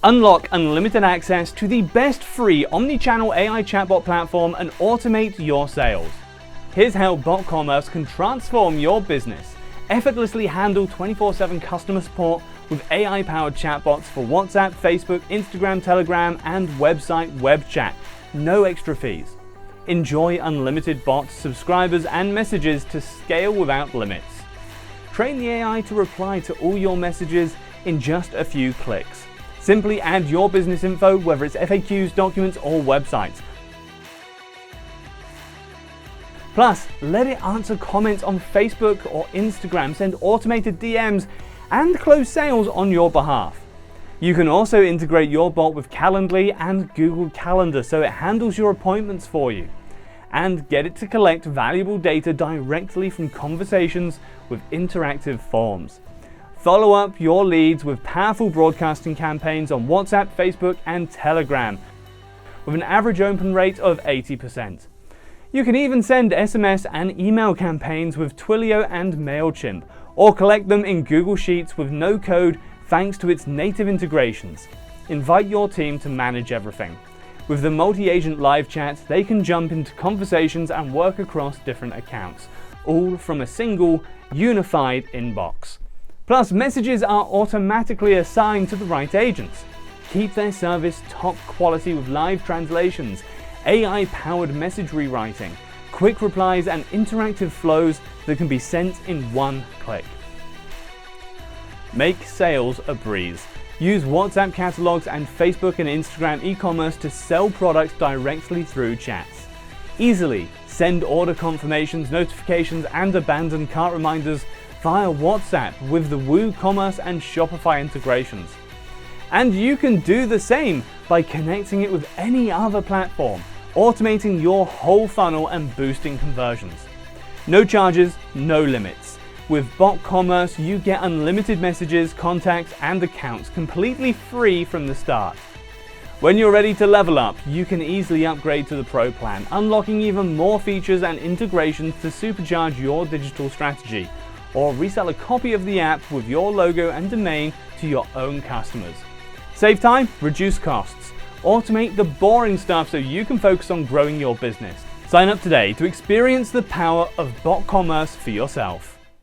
Unlock unlimited access to the best free omni-channel AI chatbot platform and automate your sales. Here's how Bot Commerce can transform your business. Effortlessly handle 24/7 customer support with AI-powered chatbots for WhatsApp, Facebook, Instagram, Telegram, and website web chat. No extra fees. Enjoy unlimited bots, subscribers, and messages to scale without limits. Train the AI to reply to all your messages in just a few clicks. Simply add your business info, whether it's FAQs, documents, or websites. Plus, let it answer comments on Facebook or Instagram, send automated DMs, and close sales on your behalf. You can also integrate your bot with Calendly and Google Calendar so it handles your appointments for you. And get it to collect valuable data directly from conversations with interactive forms. Follow up your leads with powerful broadcasting campaigns on WhatsApp, Facebook, and Telegram with an average open rate of 80%. You can even send SMS and email campaigns with Twilio and MailChimp, or collect them in Google Sheets with no code thanks to its native integrations. Invite your team to manage everything. With the multi-agent live chat, they can jump into conversations and work across different accounts, all from a single, unified inbox. Plus, messages are automatically assigned to the right agents. Keep their service top quality with live translations, AI-powered message rewriting, quick replies, and interactive flows that can be sent in one click. Make sales a breeze. Use WhatsApp catalogs and Facebook and Instagram e-commerce to sell products directly through chats. Easily send order confirmations, notifications, and abandoned cart reminders via WhatsApp with the WooCommerce and Shopify integrations. And you can do the same by connecting it with any other platform, automating your whole funnel and boosting conversions. No charges, no limits. With Bot Commerce, you get unlimited messages, contacts, and accounts completely free from the start. When you're ready to level up, you can easily upgrade to the Pro plan, unlocking even more features and integrations to supercharge your digital strategy, or resell a copy of the app with your logo and domain to your own customers. Save time, reduce costs, automate the boring stuff so you can focus on growing your business. Sign up today to experience the power of Bot Commerce for yourself.